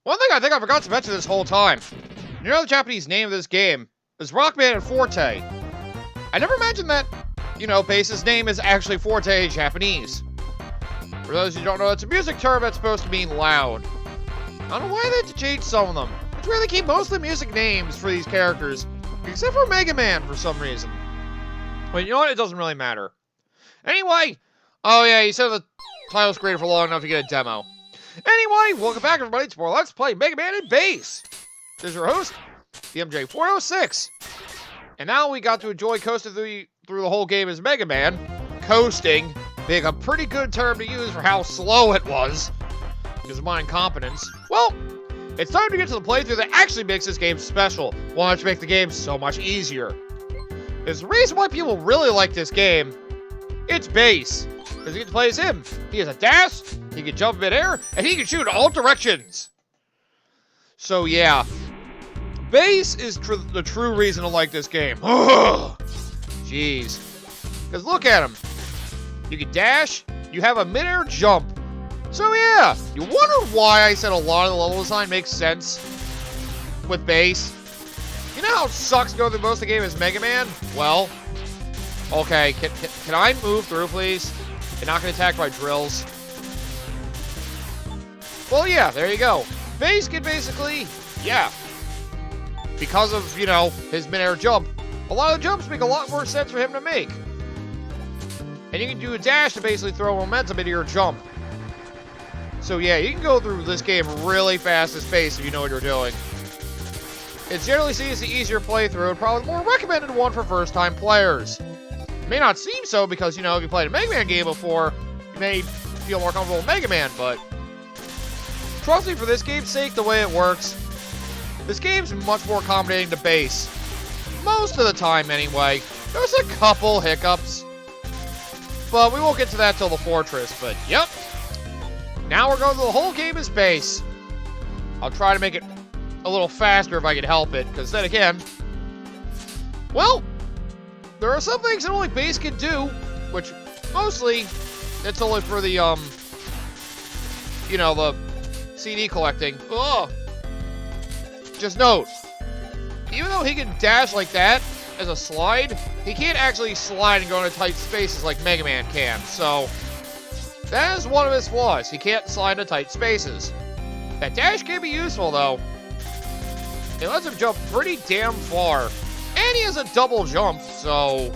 One thing I think I forgot to mention this whole time. You know the Japanese name of this game is Rockman and Forte. I never imagined that, Bass's name is actually Forte in Japanese. For those who don't know, it's a music term that's supposed to mean loud. I don't know why they had to change some of them. It's where they keep most of the music names for these characters, except for Mega Man for some reason. But you know what? It doesn't really matter. Anyway, oh yeah, you said the title's created for long enough to get a demo. Anyway, welcome back everybody to more Let's Play Mega Man and Bass. This is your host, DMJ406. And now we got to enjoy coasting through the whole game as Mega Man. Coasting being a pretty good term to use for how slow it was because of my incompetence. Well, it's time to get to the playthrough that actually makes this game special. One to make the game so much easier. There's the reason why people really like this game. It's Bass. Because you get to play as him. He has a dash, he can jump mid-air, and he can shoot in all directions. So yeah. Bass is the true reason to like this game. Jeez. Because look at him. You can dash, you have a mid-air jump. So yeah, you wonder why I said a lot of the level design makes sense with Bass. You know how it sucks going through most of the game as Mega Man? Well, okay, can I move through, please? You're not going to attack by drills. Well, yeah, there you go. Bass can basically, yeah, because of, his mid-air jump, a lot of the jumps make a lot more sense for him to make. And you can do a dash to basically throw momentum into your jump. So yeah, you can go through this game really fast as Bass if you know what you're doing. It's generally seen as the easier playthrough and probably the more recommended one for first-time players. It may not seem so because, if you played a Mega Man game before, you may feel more comfortable with Mega Man, but trust me, for this game's sake, the way it works, this game's much more accommodating to Bass. Most of the time, anyway. There's a couple hiccups, but we won't get to that till the Fortress, but yep. Now we're going through the whole game as Bass. I'll try to make it a little faster if I can help it, because then again, well, there are some things that only Bass can do, which mostly it's only for the, the CD collecting. Ugh. Just note, even though he can dash like that as a slide, he can't actually slide and go into tight spaces like Mega Man can, so that is one of his flaws. He can't slide into tight spaces. That dash can be useful, though. It lets him jump pretty damn far. And he has a double jump, so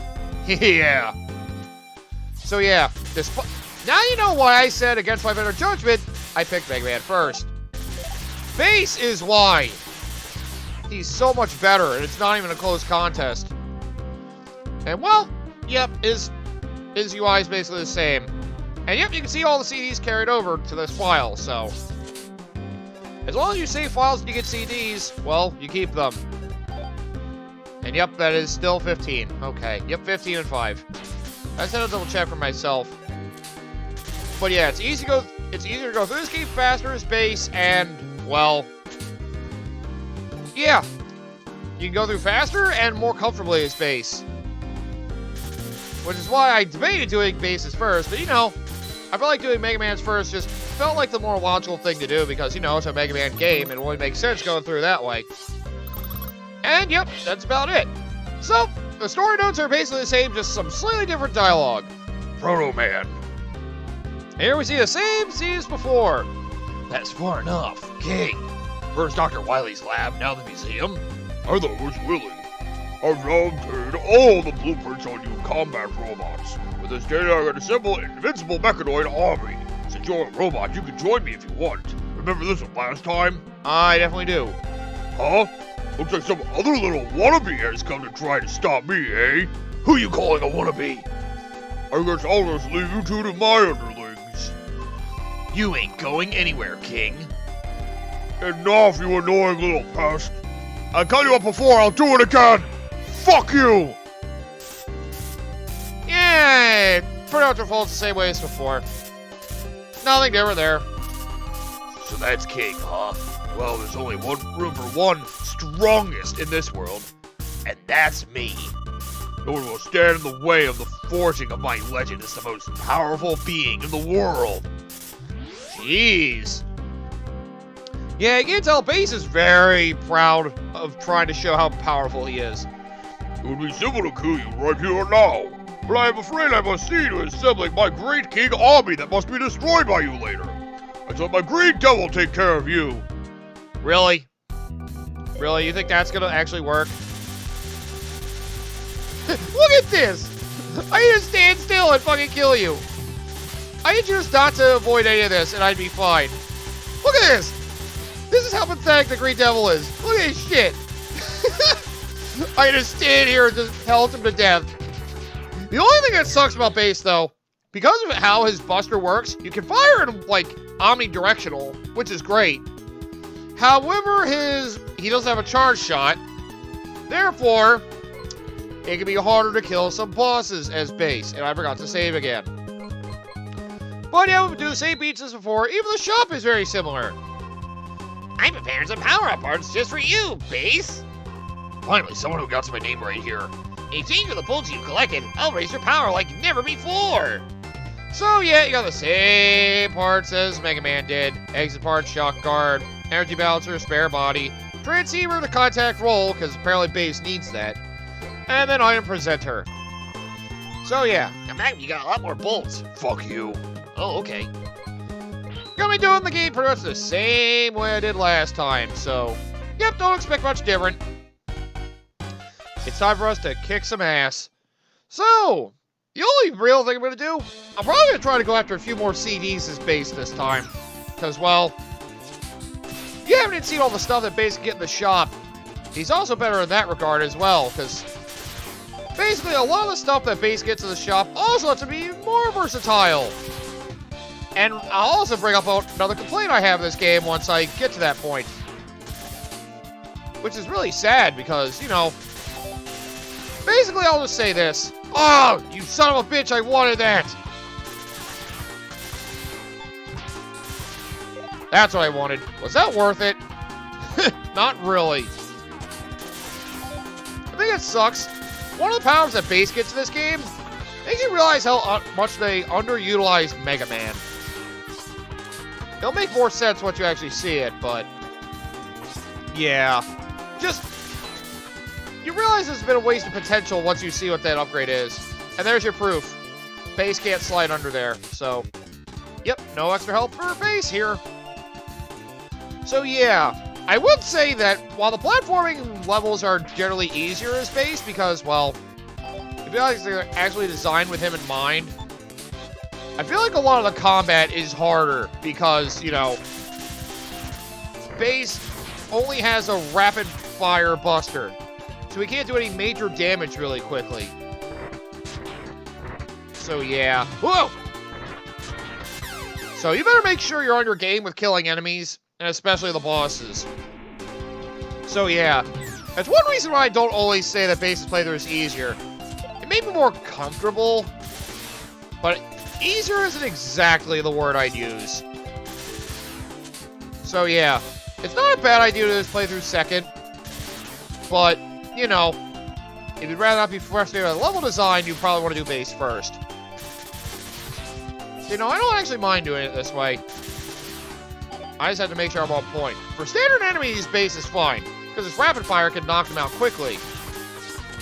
yeah. So yeah, now you know why I said against my better judgment, I picked Mega Man first. Bass is why. He's so much better, and it's not even a close contest. And well, yep, his UI is basically the same. And yep, you can see all the CDs carried over to this file, so as long as you save files and you get CDs, well, you keep them. And yep, that is still 15. Okay, yep, 15 and 5. I just had to double check for myself. But yeah, it's easier to go through this game faster as Bass, and well, yeah, you can go through faster and more comfortably as Bass. Which is why I debated doing Bass's first, but I feel like doing Mega Man's first just felt like the more logical thing to do because, it's a Mega Man game and it only makes sense going through that way. And yep, that's about it. So, the story notes are basically the same, just some slightly different dialogue. Proto Man. Here we see the same scene as before. That's far enough. King. First Dr. Wily's lab, now the museum. I thought it was Willy. I've now obtained all the blueprints on you combat robots. With this data, I can assemble an invincible mechanoid army. Since you're a robot, you can join me if you want. Remember this from last time? I definitely do. Huh? Looks like some other little wannabe has come to try to stop me, eh? Who you calling a wannabe? I guess I'll just leave you two to my underlings. You ain't going anywhere, King. Enough, you annoying little pest. I cut you up before, I'll do it again! Fuck you! Yeah, pretty much unfolds the same way as before. Nothing different there. So that's King, huh? Well, there's only room for one strongest in this world, and that's me. No one will stand in the way of the forging of my legend as the most powerful being in the world. Jeez. Yeah, you can tell Base is very proud of trying to show how powerful he is. It would be simple to kill you right here and now, but I am afraid I must see to assembling my great king army that must be destroyed by you later. Until my green devil take care of you. Really? Really? You think that's gonna actually work? Look at this! I need to stand still and fucking kill you. I need you just not to avoid any of this and I'd be fine. Look at this! This is how pathetic the Green Devil is. Look at his shit. I just stand here and just pelt him to death. The only thing that sucks about Base, though, because of how his Buster works, you can fire it like omnidirectional, which is great. However, he doesn't have a charge shot. Therefore, it can be harder to kill some bosses as Base, and I forgot to save again. But yeah, we've been doing the same beats as before. Even the shop is very similar. I'm preparing some power-up parts just for you, Base. Finally, someone who got my name right here. In exchange for the bolts you collected, I'll raise your power like never before. So yeah, you got the same parts as Mega Man did. Exit parts, shock guard, energy balancer, spare body, transceiver to contact roll, because apparently Base needs that. And then item presenter. So yeah. Come back, you got a lot more bolts. Fuck you. Oh, okay. Gonna be doing the game pretty much the same way I did last time, so yep, don't expect much different. It's time for us to kick some ass. So, the only real thing I'm gonna do, I'm probably gonna try to go after a few more CDs as Base this time. Because, well, you haven't even seen all the stuff that Base can get in the shop. He's also better in that regard as well, because basically a lot of the stuff that Base gets in the shop also lets him be more versatile. And I'll also bring up another complaint I have in this game once I get to that point. Which is really sad because, you know, basically I'll just say this. Oh, you son of a bitch, I wanted that! That's what I wanted. Was that worth it? Not really. I think it sucks. One of the powers that Base gets in this game makes you realize how much they underutilized Mega Man. It'll make more sense once you actually see it, but yeah. Just, you realize there's been a waste of potential once you see what that upgrade is. And there's your proof. Base can't slide under there, so yep, no extra help for Base here. So yeah, I would say that while the platforming levels are generally easier as Base because, well, I feel like they're actually designed with him in mind, I feel like a lot of the combat is harder because, you know, Base only has a rapid fire buster, so he can't do any major damage really quickly. So yeah. Whoa! So you better make sure you're on your game with killing enemies, and especially the bosses. So yeah, that's one reason why I don't always say that Base's playthrough is easier. It may be more comfortable, but easier isn't exactly the word I'd use. So yeah, it's not a bad idea to just play through second, but, you know, if you'd rather not be frustrated with level design, you probably want to do Base first. You know, I don't actually mind doing it this way. I just have to make sure I'm on point. For standard enemies, Base is fine, because its rapid fire can knock them out quickly.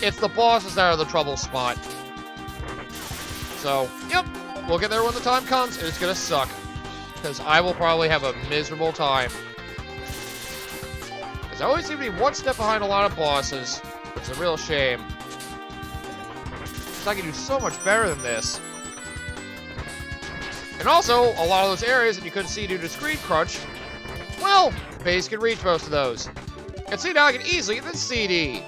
It's the bosses that are the trouble spot. So, yep, we'll get there when the time comes, and it's gonna suck. Because I will probably have a miserable time. Because I always seem to be one step behind a lot of bosses. It's a real shame. Because I can do so much better than this. And also, a lot of those areas that you couldn't see due to screen crunch, well, Base can reach most of those. And see, now I can easily get this CD.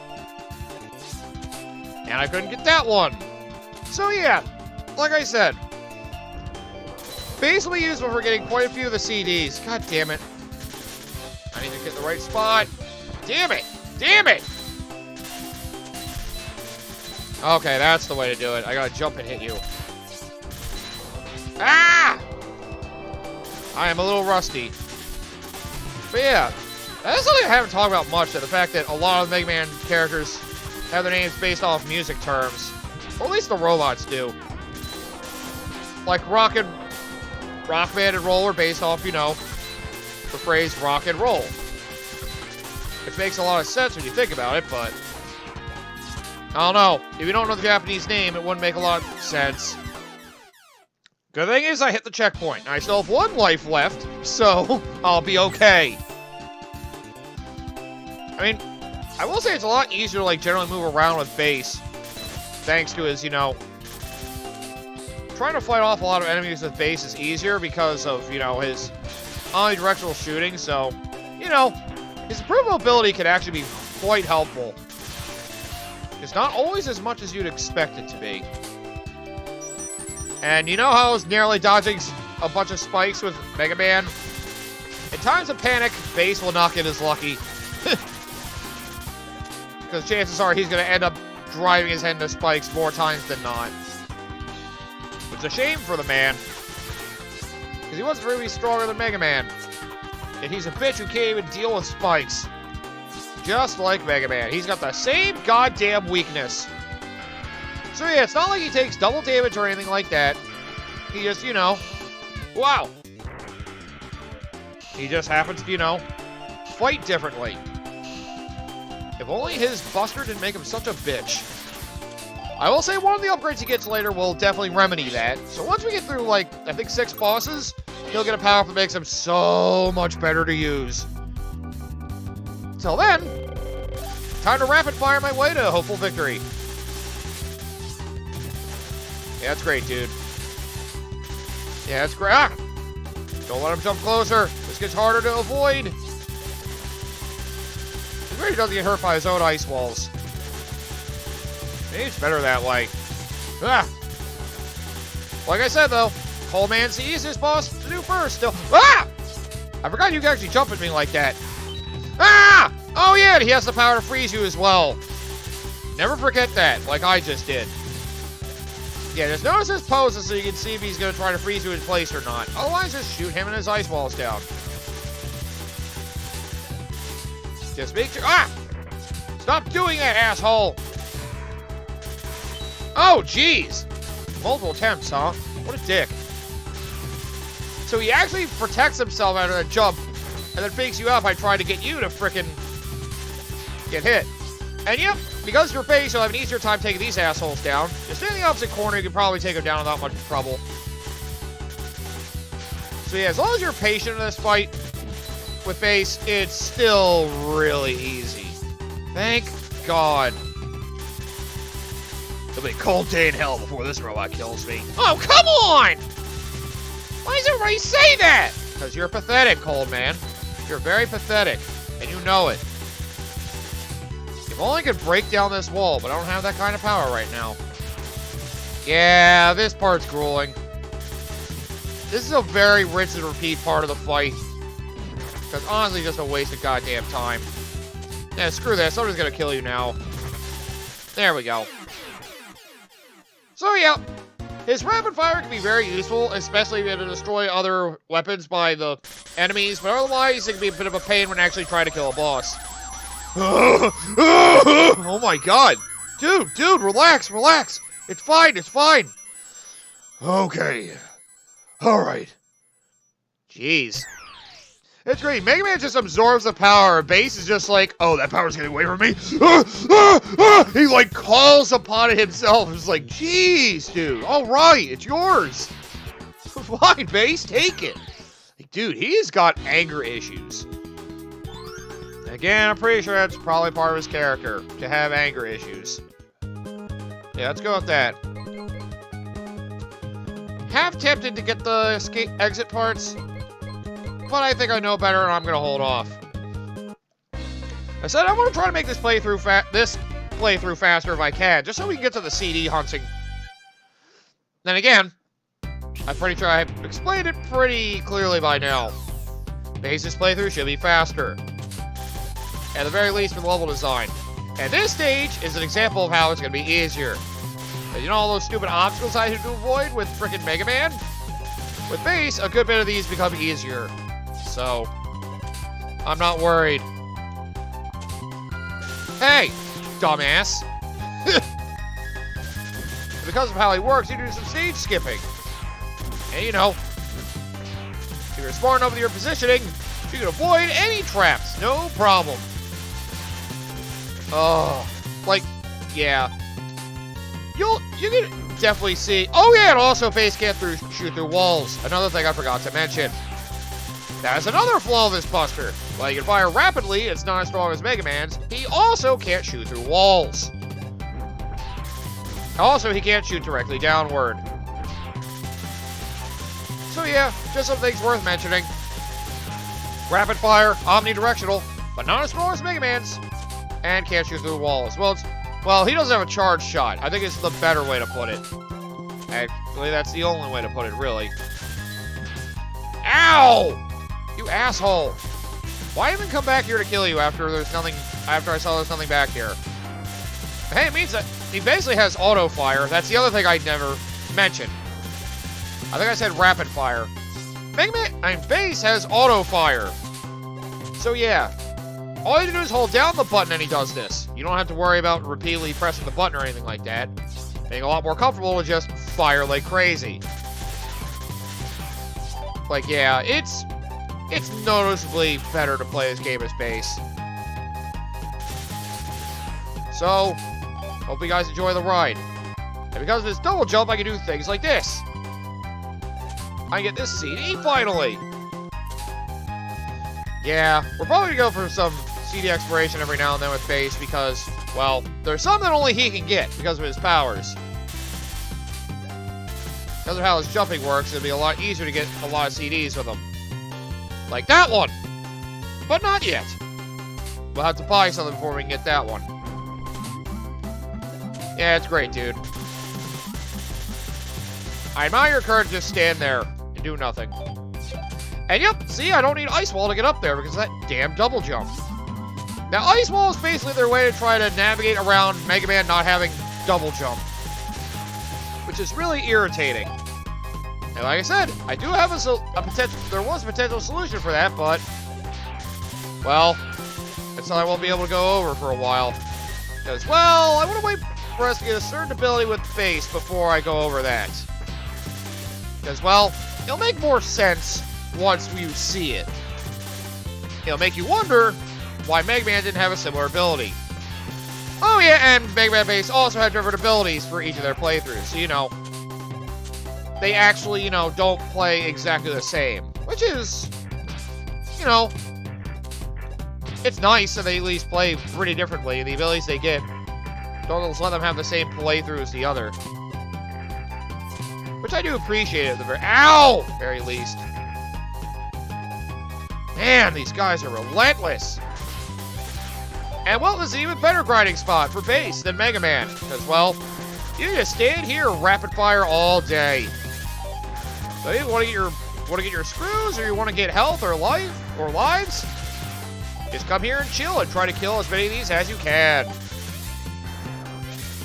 And I couldn't get that one. So yeah, like I said, Base will be useful for getting quite a few of the CDs. God damn it. I need to get the right spot. Damn it! Damn it! Okay, that's the way to do it. I gotta jump and hit you. Ah! I am a little rusty. But yeah, that's something I haven't talked about much, the fact that a lot of Mega Man characters have their names based off music terms. Or at least the robots do. Like Rockman and Roll are based off, you know, the phrase rock and roll. Which makes a lot of sense when you think about it, but I don't know. If you don't know the Japanese name, it wouldn't make a lot of sense. Good thing is I hit the checkpoint. I still have 1 life left, so I'll be okay. I mean, I will say it's a lot easier to, like, generally move around with Bass. Thanks to his, you know... Trying to fight off a lot of enemies with Bass is easier because of, you know, his omnidirectional shooting, so... You know, his improvement ability can actually be quite helpful. It's not always as much as you'd expect it to be. And you know how I was nearly dodging a bunch of spikes with Mega Man? In times of panic, Bass will not get as lucky. Because chances are he's going to end up driving his head into spikes more times than not. It's a shame for the man. Because he wasn't really stronger than Mega Man. And he's a bitch who can't even deal with spikes. Just like Mega Man. He's got the same goddamn weakness. So yeah, it's not like he takes double damage or anything like that. He just, you know, wow. He just happens to, you know, fight differently. If only his Buster didn't make him such a bitch. I will say one of the upgrades he gets later will definitely remedy that. So once we get through, like, I think 6 bosses, he'll get a power-up that makes him so much better to use. Till then, time to rapid-fire my way to a hopeful victory. Yeah, that's great, dude. Yeah, that's great. Ah! Don't let him jump closer. This gets harder to avoid. He really doesn't get hurt by his own ice walls. Maybe it's better that way. Ah! Like I said, though, Coleman's the easiest boss to do first. Still. Ah! I forgot you could actually jump at me like that. Ah! Oh, yeah, and he has the power to freeze you as well. Never forget that, like I just did. Yeah, just notice his poses so you can see if he's going to try to freeze you in place or not. Otherwise, just shoot him and his ice walls down. Just make sure... Ah! Stop doing that, asshole! Oh, jeez! Multiple attempts, huh? What a dick. So he actually protects himself out of that jump, and then fakes you out by trying to get you to frickin' get hit. And yep, because you're Bass, you'll have an easier time taking these assholes down. Just stay in the opposite corner, you can probably take them down without much trouble. So yeah, as long as you're patient in this fight with Bass, it's still really easy. Thank God. It'll be a cold day in hell before this robot kills me. Oh, come on! Why does everybody say that? Because you're pathetic, Cold Man. You're very pathetic, and you know it. If only I could break down this wall, but I don't have that kind of power right now. Yeah, this part's grueling. This is a very rinse and repeat part of the fight. Because honestly, just a waste of goddamn time. Yeah, screw this. Somebody's gonna kill you now. There we go. So yeah, his rapid fire can be very useful, especially if you have to destroy other weapons by the enemies, but otherwise it can be a bit of a pain when actually trying to kill a boss. Oh my god. Dude, relax. It's fine. Okay. Alright. Jeez. It's great. Mega Man just absorbs the power. Bass is just like, oh, that power's getting away from me. He like calls upon it himself. It's like, jeez, dude. Alright, it's yours. Fine, Bass, take it. Like, dude, he's got anger issues. Again, I'm pretty sure that's probably part of his character, to have anger issues. Yeah, let's go with that. Half tempted to get the escape exit parts, but I think I know better and I'm going to hold off. I said I want to try to make this playthrough faster if I can, just so we can get to the CD hunting. Then again, I'm pretty sure I've explained it pretty clearly by now. Bass's playthrough should be faster. At the very least with level design. And this stage is an example of how it's going to be easier. And you know all those stupid obstacles I had to avoid with frickin' Mega Man? With Bass, a good bit of these become easier. So, I'm not worried. Hey, dumbass. Because of how he works, you do some stage skipping. And you know, if you're smart enough with your positioning, You can avoid any traps, no problem. Oh, like, yeah. You can definitely see. Oh yeah, and also Base can't shoot through walls. Another thing I forgot to mention. That's another flaw of this Buster. While he can fire rapidly, it's not as strong as Mega Man's. He also can't shoot through walls. Also, he can't shoot directly downward. So yeah, just some things worth mentioning. Rapid fire, omnidirectional, but not as strong as Mega Man's. And can't shoot through walls. Well, he doesn't have a charge shot. I think it's the better way to put it. Actually, that's the only way to put it, really. Ow! You asshole! Why even come back here to kill you after there's nothing? After I saw there's nothing back here? Hey, it means that he basically has auto fire. That's the other thing I never mentioned. I think I said rapid fire. Base has auto fire. So yeah, all you do is hold down the button and he does this. You don't have to worry about repeatedly pressing the button or anything like that. Being a lot more comfortable with just fire like crazy. Like yeah, it's noticeably better to play this game as Base. So, hope you guys enjoy the ride. And because of this double jump, I can do things like this. I get this CD finally. Yeah, we're probably gonna go for some CD exploration every now and then with Base because, well, there's some that only he can get because of his powers. Because of how his jumping works, it'll be a lot easier to get a lot of CDs with him. Like that one! But not yet. We'll have to buy something before we can get that one. Yeah, it's great, dude. I admire your courage to just stand there and do nothing. And yep, see, I don't need Ice Wall to get up there because of that damn double jump. Now, Ice Wall is basically their way to try to navigate around Mega Man not having double jump. Which is really irritating. And like I said, I do have a potential, there was a potential solution for that, but, well, that's something I won't be able to go over for a while. Because, well, I want to wait for us to get a certain ability with Base before I go over that. Because, well, it'll make more sense once you see it. It'll make you wonder why Mega Man didn't have a similar ability. Oh yeah, and Mega Man Base also had different abilities for each of their playthroughs, so you know, they actually, you know, don't play exactly the same. Which is, you know, it's nice that they at least play pretty differently, and the abilities they get don't just let them have the same playthrough as the other. Which I do appreciate at the very least. Man, these guys are relentless. And well, this is an even better grinding spot for Base than Mega Man. Because, well, you can just stand here and rapid fire all day. So you want to get your screws, or you want to get health or lives? Just come here and chill and try to kill as many of these as you can.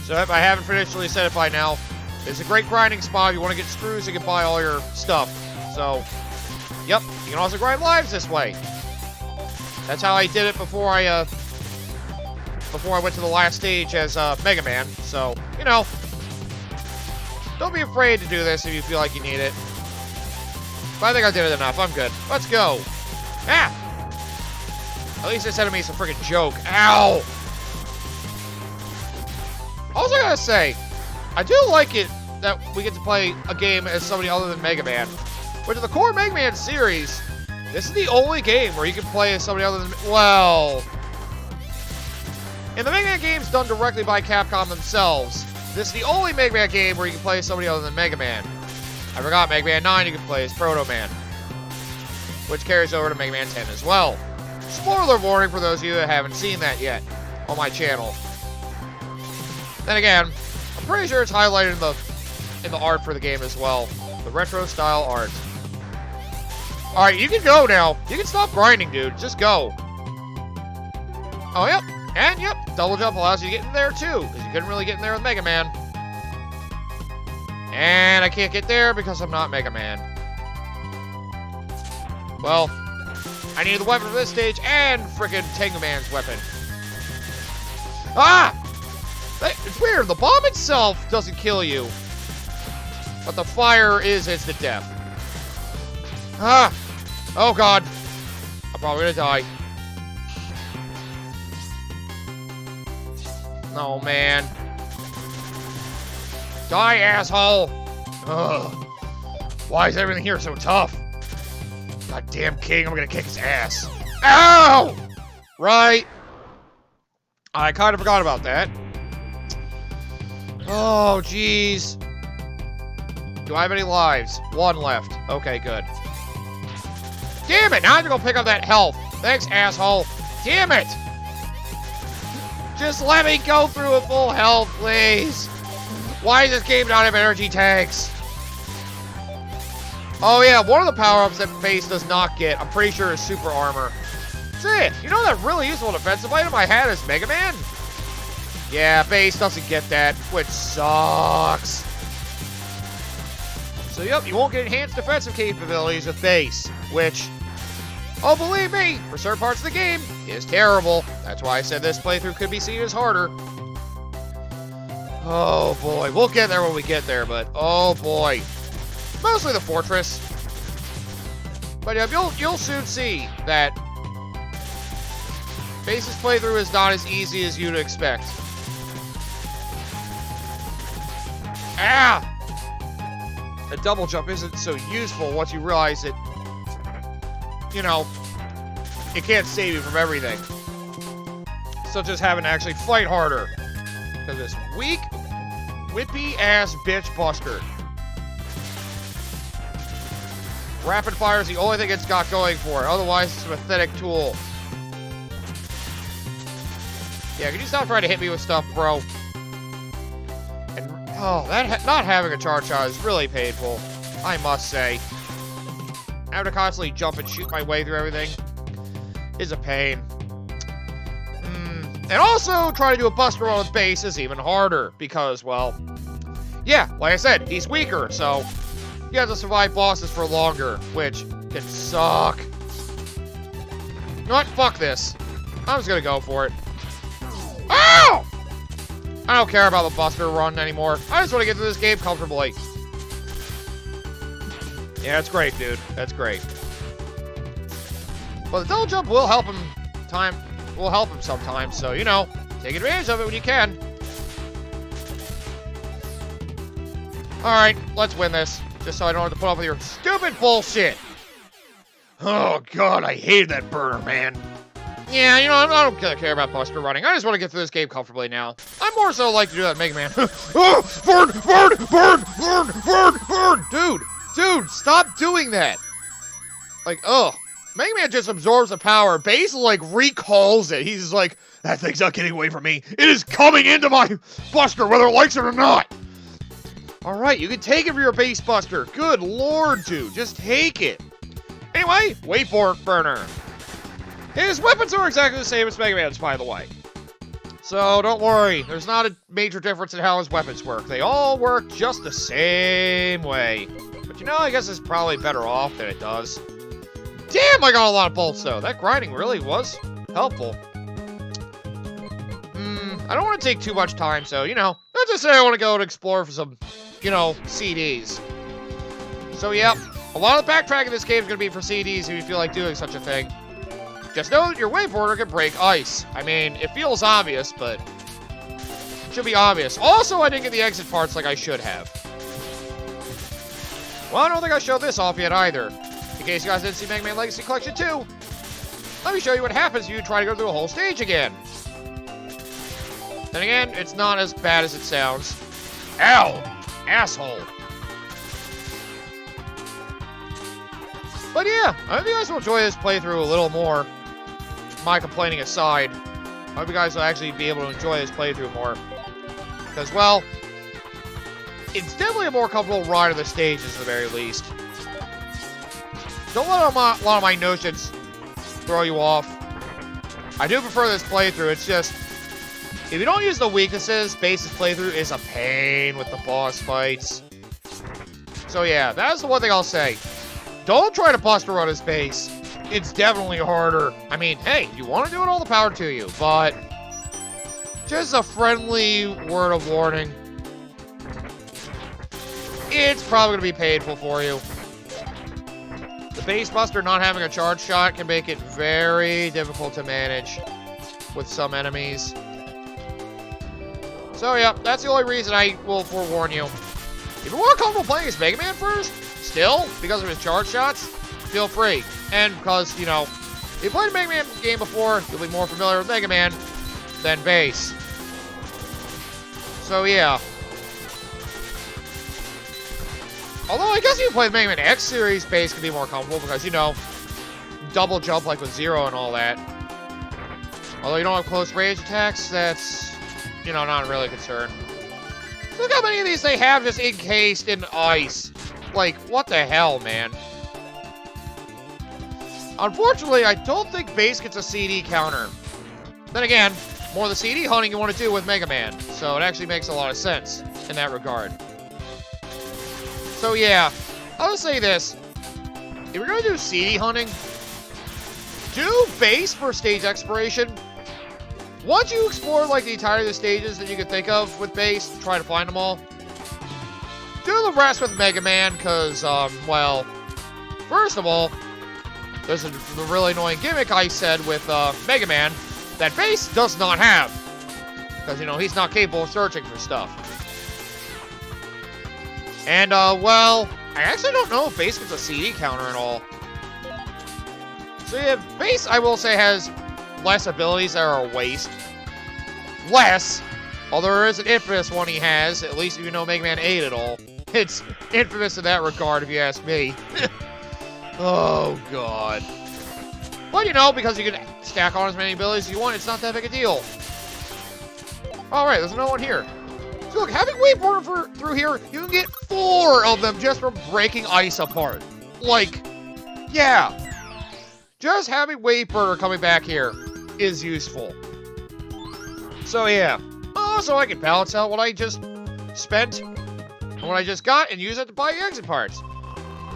So if I haven't officially said it by now, it's a great grinding spot. If you want to get screws, you can buy all your stuff. So, yep, you can also grind lives this way. That's how I did it before I went to the last stage as Mega Man. So, you know, don't be afraid to do this if you feel like you need it. But I think I did it enough. I'm good. Let's go. Ah! At least this enemy's a freaking joke. Ow! Also, I gotta say, I do like it that we get to play a game as somebody other than Mega Man. But in the core Mega Man series, this is the only game where you can play as somebody other than... Well... In the Mega Man games done directly by Capcom themselves, this is the only Mega Man game where you can play as somebody other than Mega Man. I forgot, Mega Man 9 you can play as Proto Man, which carries over to Mega Man 10 as well. Spoiler warning for those of you that haven't seen that yet on my channel. Then again, I'm pretty sure it's highlighted in the art for the game as well. The retro style art. Alright, you can go now. You can stop grinding, dude. Just go. Oh, yep. And, yep, double jump allows you to get in there, too, because you couldn't really get in there with Mega Man. And I can't get there because I'm not Mega Man. Well, I need the weapon for this stage and frickin' Tengu Man's weapon. Ah! It's weird, the bomb itself doesn't kill you, but the fire is instant death. Ah! Oh, God. I'm probably gonna die. Oh, man. Die, asshole! Ugh. Why is everything here so tough? Goddamn king, I'm gonna kick his ass. Ow! Right. I kind of forgot about that. Oh, jeez. Do I have any lives? 1 left. Okay, good. Damn it! Now I have to go pick up that health. Thanks, asshole. Damn it! Just let me go through a full health, please. Why does this game not have energy tanks? Oh yeah, one of the power-ups that Base does not get, I'm pretty sure, is super armor. That's it. You know that really useful defensive item I had as Mega Man? Yeah, Base doesn't get that, which sucks. So yep, you won't get enhanced defensive capabilities with Base, which, oh believe me, for certain parts of the game, is terrible. That's why I said this playthrough could be seen as harder. Oh boy, we'll get there when we get there, but oh boy. Mostly the fortress. But yeah, you'll soon see that Base's playthrough is not as easy as you'd expect. Ah! A double jump isn't so useful once you realize that, you know, it can't save you from everything. Such as having to actually fight harder. Because this weak, whippy-ass bitch Buster. Rapid fire is the only thing it's got going for it. Otherwise, it's a pathetic tool. Yeah, can you stop trying to hit me with stuff, bro? And, oh, not having a charge shot is really painful, I must say. Having to constantly jump and shoot my way through everything is a pain. And also, trying to do a Buster Run with Base is even harder, because, well, yeah, like I said, he's weaker, so you have to survive bosses for longer, which can suck. You know what? Fuck this. I'm just gonna go for it. Ow! I don't care about the Buster Run anymore. I just want to get through this game comfortably. Yeah, that's great, dude. That's great. But the double jump will help him sometimes, so, you know, take advantage of it when you can. Alright, let's win this. Just so I don't have to put up with your stupid bullshit. Oh, God, I hated that burner, man. Yeah, you know, I don't care about Buster running. I just want to get through this game comfortably now. I more so like to do that Mega Man. Oh, burn! Dude, stop doing that. Like, ugh. Mega Man just absorbs the power. Base, like, recalls it. He's like, that thing's not getting away from me. It is coming into my Buster, whether it likes it or not. Alright, you can take it for your Base Buster. Good lord, dude. Just take it. Anyway, wait for it, Burner. His weapons are exactly the same as Mega Man's, by the way. So, don't worry. There's not a major difference in how his weapons work. They all work just the same way. But you know, I guess it's probably better off than it does. Damn, I got a lot of bolts, though. That grinding really was helpful. I don't want to take too much time, so, you know, let's just say I want to go and explore for some, you know, CDs. So, yep, a lot of the backtracking in this game is going to be for CDs if you feel like doing such a thing. Just know that your waveformer can break ice. I mean, it feels obvious, but it should be obvious. Also, I didn't get the exit parts like I should have. Well, I don't think I showed this off yet either. In case you guys didn't see Mega Man Legacy Collection 2, let me show you what happens if you try to go through a whole stage again. Then again, it's not as bad as it sounds. Ow! Asshole! But yeah, I hope you guys will enjoy this playthrough a little more. My complaining aside, I hope you guys will actually be able to enjoy this playthrough more. Because, well, it's definitely a more comfortable ride of the stages at the very least. Don't let a lot of my notions throw you off. I do prefer this playthrough, it's just, if you don't use the weaknesses, Base's playthrough is a pain with the boss fights. So yeah, that's the one thing I'll say. Don't try to Buster Run his Base. It's definitely harder. I mean, hey, you want to do it, all the power to you, but just a friendly word of warning. It's probably going to be painful for you. The Base Buster not having a charge shot can make it very difficult to manage with some enemies. So yeah, that's the only reason I will forewarn you. If you're more comfortable playing as Mega Man first, still, because of his charge shots, feel free. And because, you know, if you played a Mega Man game before, you'll be more familiar with Mega Man than Base. So yeah. Although I guess if you play the Mega Man X series, Base can be more comfortable because, you know, double jump like with Zero and all that. Although you don't have close range attacks, that's, you know, not really a concern. Look how many of these they have just encased in ice. Like, what the hell, man? Unfortunately, I don't think Base gets a CD counter. Then again, more of the CD hunting you want to do with Mega Man. So it actually makes a lot of sense in that regard. So yeah, I'll just say this. If you're going to do CD hunting, do Base for stage exploration. Once you explore like the entirety of the stages that you can think of with Base, try to find them all. Do the rest with Mega Man, because, well, first of all, there's a really annoying gimmick I said with Mega Man that Base does not have. Because, you know, he's not capable of searching for stuff. And, well, I actually don't know if Base gets a CD counter at all. So yeah, Base, I will say, has less abilities that are a waste. Less. Although there is an infamous one he has, at least if you know Mega Man 8 at all. It's infamous in that regard, if you ask me. Oh, God. But, you know, because you can stack on as many abilities as you want, it's not that big a deal. Alright, there's no one here. So look, having Wave Burner through here, you can get 4 of them just from breaking ice apart. Like, yeah. Just having Wave Burner coming back here is useful. So yeah. Also, I can balance out what I just spent and what I just got and use it to buy exit parts.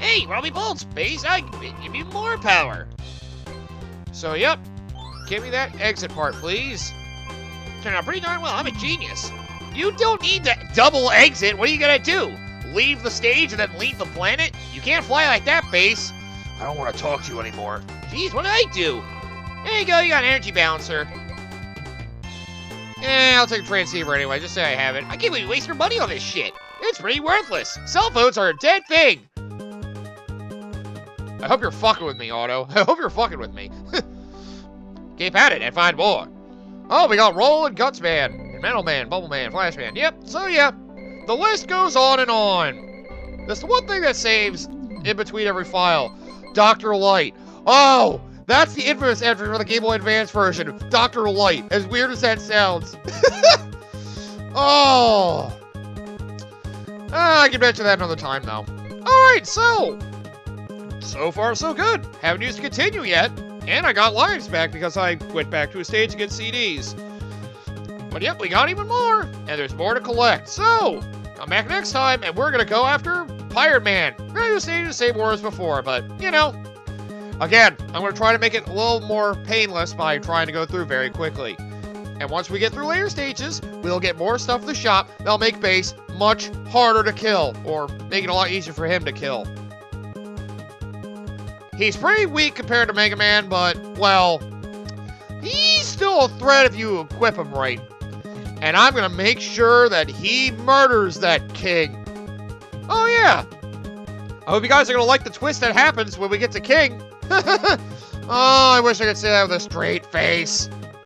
Hey, Robbie Bolts, Base, I can give you more power. So yep. Give me that exit part, please. Turned out pretty darn well. I'm a genius. You don't need to double exit. What are you gonna do? Leave the stage and then leave the planet? You can't fly like that, Base. I don't want to talk to you anymore. Jeez, what did I do? There you go, you got an energy balancer. I'll take a transceiver anyway, just say I have it. I can't believe you waste your money on this shit. It's pretty worthless. Cell phones are a dead thing. I hope you're fucking with me, Otto. I hope you're fucking with me. Keep at it and find more. Oh, we got Roll and Guts Man, Metal Man, Bubble Man, Flash Man. Yep, so yeah. The list goes on and on. That's the one thing that saves in between every file. Dr. Light. Oh, that's the infamous entry for the Game Boy Advance version. Dr. Light, as weird as that sounds. Oh. I can mention that another time, though. Alright, so far so good. Haven't used to continue yet. And I got lives back because I went back to a stage to get CDs. But yep, we got even more. And there's more to collect. So, come back next time and we're going to go after Pirate Man. We're going to do the same war as before, but, you know. Again, I'm going to try to make it a little more painless by trying to go through very quickly. And once we get through later stages, we'll get more stuff in the shop that'll make Base much harder to kill, or make it a lot easier for him to kill. He's pretty weak compared to Mega Man, but, well, he's still a threat if you equip him right. And I'm going to make sure that he murders that king. Oh, yeah. I hope you guys are going to like the twist that happens when we get to King. Oh, I wish I could say that with a straight face.